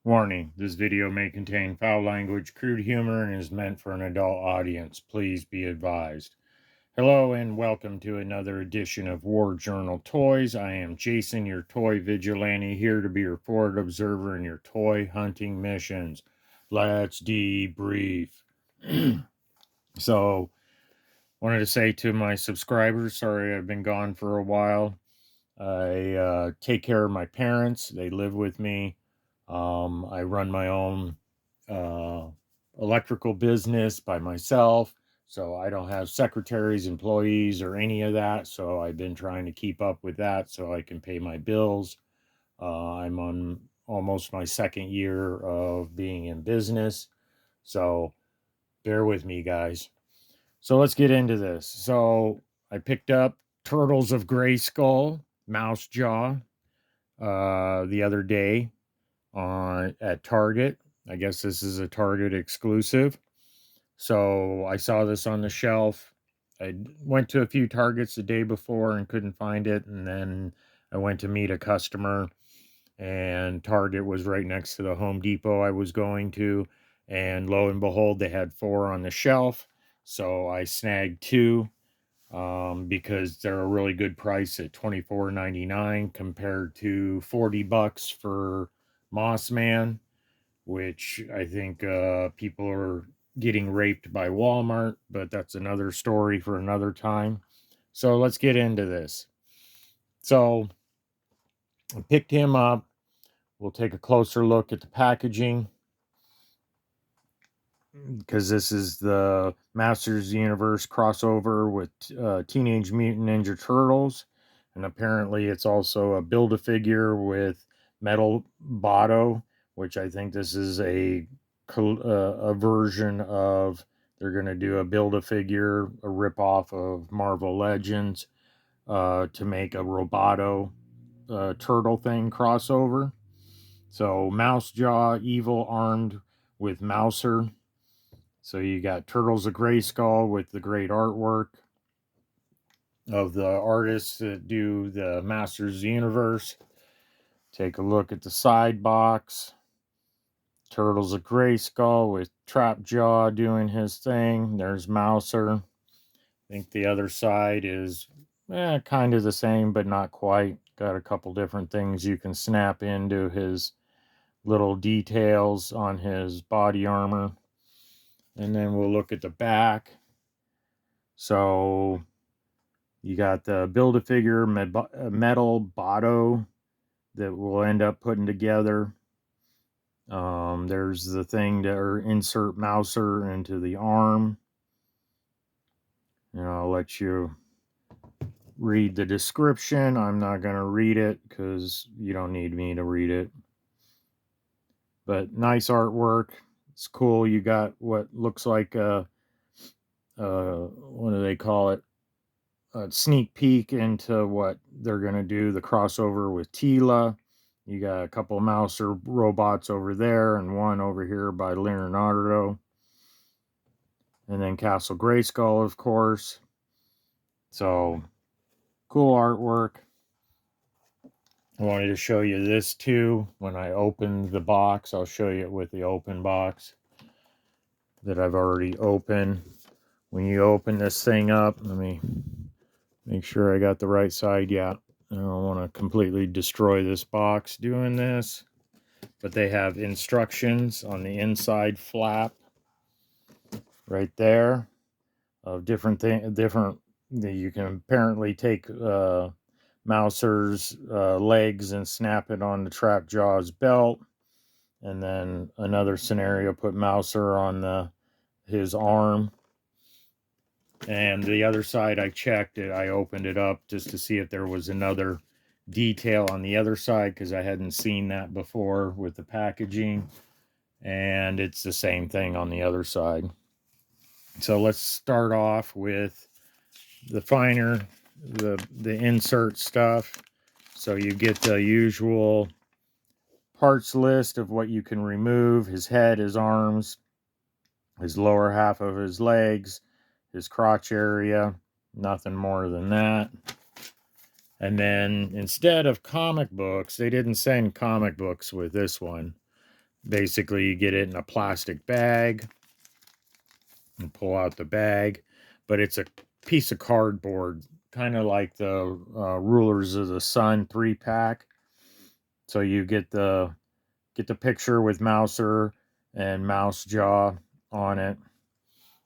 Warning, this video may contain foul language, crude humor, and is meant for an adult audience. Please be advised. Hello and welcome to another edition of War Journal Toys. I am Jason, your toy vigilante, here to be your forward observer in your toy hunting missions. Let's debrief. So, wanted to say to my subscribers, sorry I've been gone for a while. I take care of my parents. They live with me. I run my own electrical business by myself, so I don't have secretaries, employees, or any of that. So I've been trying to keep up with that so I can pay my bills. I'm on almost my second year of being in business, so bear with me, guys. So let's get into this. So I picked up Turtles of Grayskull, Mouse Jaw, the other day at Target. I guess this is a Target exclusive. So I saw this on the shelf. I went to a few Targets the day before and couldn't find it. And then I went to meet a customer, and Target was right next to the Home Depot I was going to. And lo and behold, they had 4 on the shelf. So I snagged 2 because they're a really good price at $24.99 compared to $40 for Mossman, which I think people are getting raped by Walmart, but that's another story for another time. So let's get into this. So I picked him up. We'll take a closer look at the packaging, because this is the Masters Universe crossover with Teenage Mutant Ninja Turtles. And apparently it's also a Build-A-Figure with Metal Botto, which I think this is a version of, they're going to do a Build-A-Figure, a ripoff of Marvel Legends, to make a Roboto turtle thing crossover. So Mouse Jaw, evil, armed with Mouser. So you got Turtles of Grayskull with the great artwork of the artists that do the Masters Universe. Take a look at the side box. Turtles of Grayskull with Trapjaw doing his thing. There's Mouser. I think the other side is kind of the same, but not quite. Got a couple different things you can snap into his little details on his body armor. And then we'll look at the back. So you got the Build-A-Figure Metal Botto that we'll end up putting together. There's the thing to insert Mouser into the arm. And I'll let you read the description. I'm not going to read it because you don't need me to read it. But nice artwork. It's cool. You got what looks like a what do they call it? A sneak peek into what they're going to do, the crossover with Tila. You got a couple of Mouser robots over there and one over here by Leonardo. And then Castle Grayskull, of course. So, cool artwork. I wanted to show you this too. When I opened the box, I'll show you it with the open box that I've already opened. When you open this thing up, let me make sure I got the right side. Yeah, I don't want to completely destroy this box doing this. But they have instructions on the inside flap right there of different things. You can apparently take Mouser's legs and snap it on the Trapjaw's belt. And then another scenario, put Mouser on his arm. And the other side, I checked it. I opened it up just to see if there was another detail on the other side, because I hadn't seen that before with the packaging. And it's the same thing on the other side. So let's start off with the finer, the insert stuff. So you get the usual parts list of what you can remove: his head, his arms, his lower half of his legs, his crotch area, nothing more than that. And then instead of comic books, they didn't send comic books with this one. Basically, you get it in a plastic bag and pull out the bag, but it's a piece of cardboard, kind of like the Rulers of the Sun 3-pack. So you get the picture with Mouser and Mouse Jaw on it,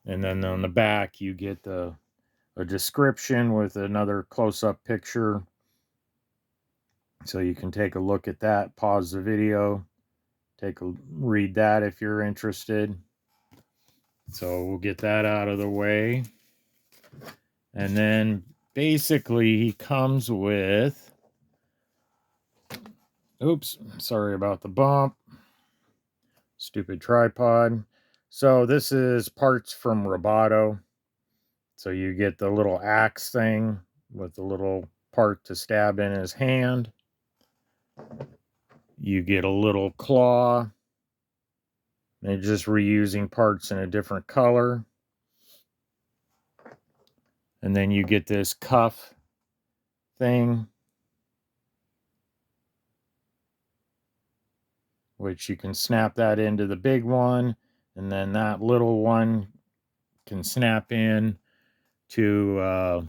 and then on the back you get a description with another close-up picture, so you can take a look at that. Pause the video, read that if you're interested. So we'll get that out of the way. And then basically he comes with, oops, sorry about the bump. Stupid tripod. So this is parts from Roboto. So you get the little axe thing with the little part to stab in his hand. You get a little claw. They're just reusing parts in a different color. And then you get this cuff thing, which you can snap that into the big one, and then that little one can snap in to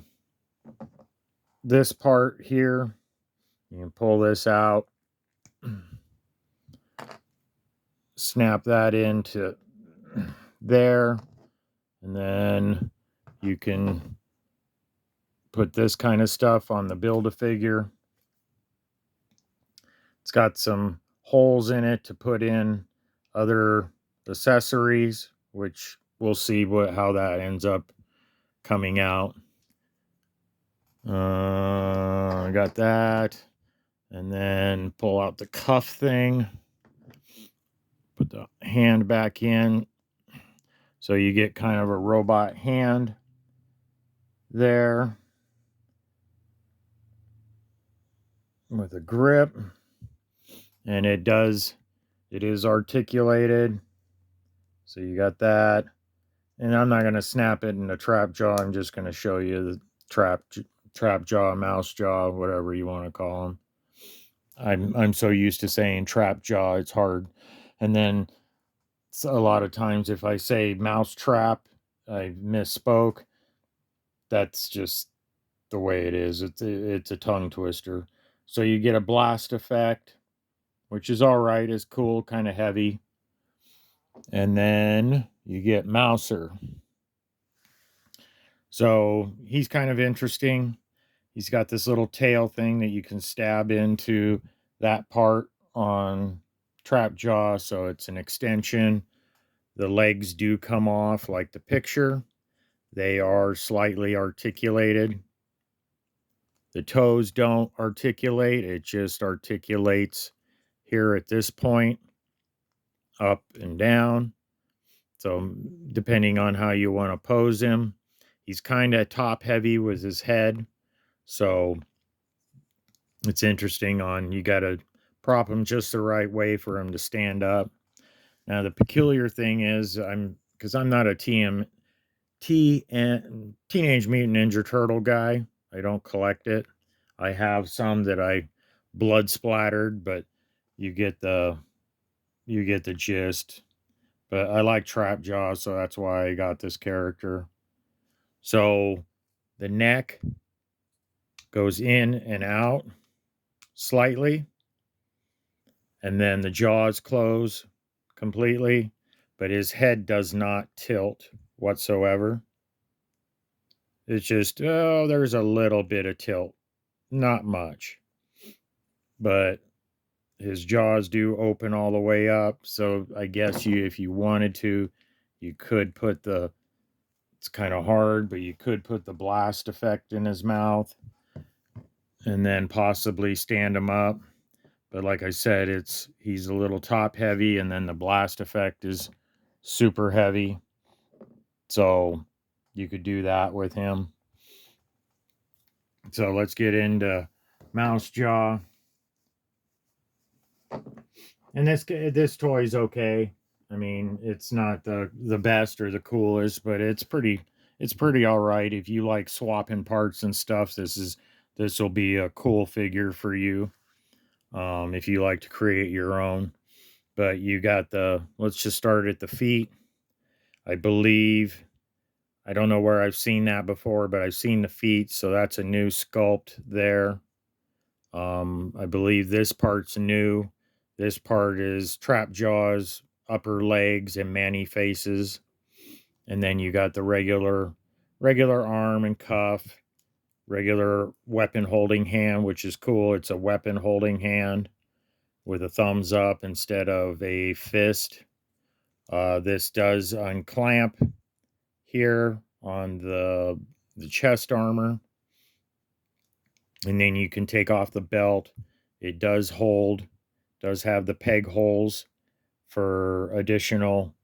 this part here. You can pull this out, snap that into there, and then you can put this kind of stuff on the Build-A-Figure. It's got some holes in it to put in other accessories, which we'll see how that ends up coming out. I got that. And then pull out the cuff thing. Put the hand back in. So you get kind of a robot hand there with a grip. And it is articulated. So you got that. And I'm not going to snap it in a trap jaw. I'm just going to show you the trap jaw, mouse jaw, whatever you want to call them. I'm so used to saying trap jaw, it's hard. And then a lot of times if I say mouse trap, I misspoke. That's just the way it is. It's a tongue twister. So you get a blast effect, which is all right, is cool, kind of heavy. And then you get Mouser. So he's kind of interesting. He's got this little tail thing that you can stab into that part on trap jaw, so it's an extension. The legs do come off like the picture. They are slightly articulated. The toes don't articulate. It just articulates here at this point, up and down. So depending on how you want to pose him, he's kind of top heavy with his head. So it's interesting you got to prop him just the right way for him to stand up. Now, the peculiar thing is, because I'm not a Teenage Mutant Ninja Turtle guy. I don't collect it. I have some that I blood splattered, but you get the gist. But I like Trap Jaw, so that's why I got this character. So the neck goes in and out slightly, and then the jaws close completely, but his head does not tilt whatsoever. It's just, there's a little bit of tilt, not much, but his jaws do open all the way up. So I guess if you wanted to, you could put it's kind of hard, but you could put the blast effect in his mouth and then possibly stand him up. But like I said, he's a little top heavy, and then the blast effect is super heavy. So you could do that with him. So let's get into Mouse Jaw. And this toy is okay. I mean, it's not the best or the coolest, but it's pretty all right. If you like swapping parts and stuff, this will be a cool figure for you. If you like to create your own. But you got let's just start at the feet. I believe, I don't know where I've seen that before, but I've seen the feet, so that's a new sculpt there. I believe this part's new. This part is trap jaws, upper legs, and many faces. And then you got the regular arm and cuff, regular weapon holding hand, which is cool. It's a weapon holding hand with a thumbs up instead of a fist. This does unclamp here on the chest armor, and then you can take off the belt. It does have the peg holes for additional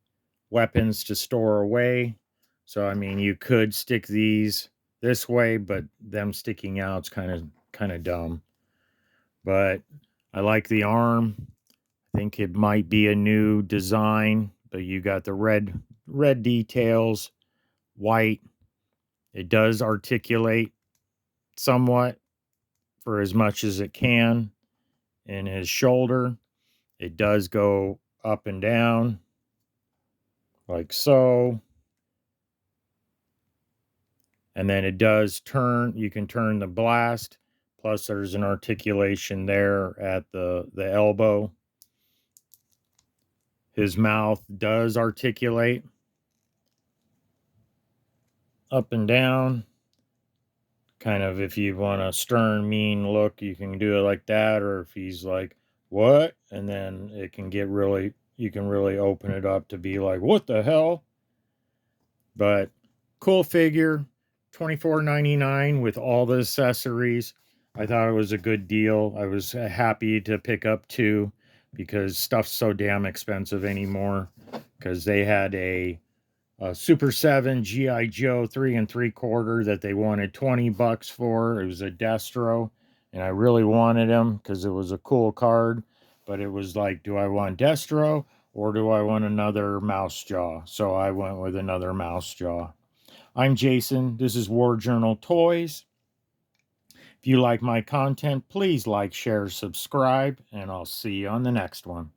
weapons to store away. So I mean, you could stick these this way, but them sticking out's kind of dumb. But I like the arm. I think it might be a new design, but you got the red details, white. It does articulate somewhat for as much as it can in his shoulder. It does go up and down like so. And then it does turn. You can turn the blast. Plus, there's an articulation there at the elbow. His mouth does articulate up and down. Kind of, if you want a stern, mean look, you can do it like that. Or if he's like, what? And then it can get really, you can really open it up to be like, what the hell? But cool figure, $24.99 with all the accessories. I thought it was a good deal. I was happy to pick up two because stuff's so damn expensive anymore. Because they had a Super 7 G.I. Joe 3 3/4 that they wanted $20 for. It was a Destro, and I really wanted him because it was a cool card. But it was like, do I want Destro or do I want another Mouse Jaw? So I went with another Mouse Jaw. I'm Jason. This is War Journal Toys. If you like my content, please like, share, subscribe, and I'll see you on the next one.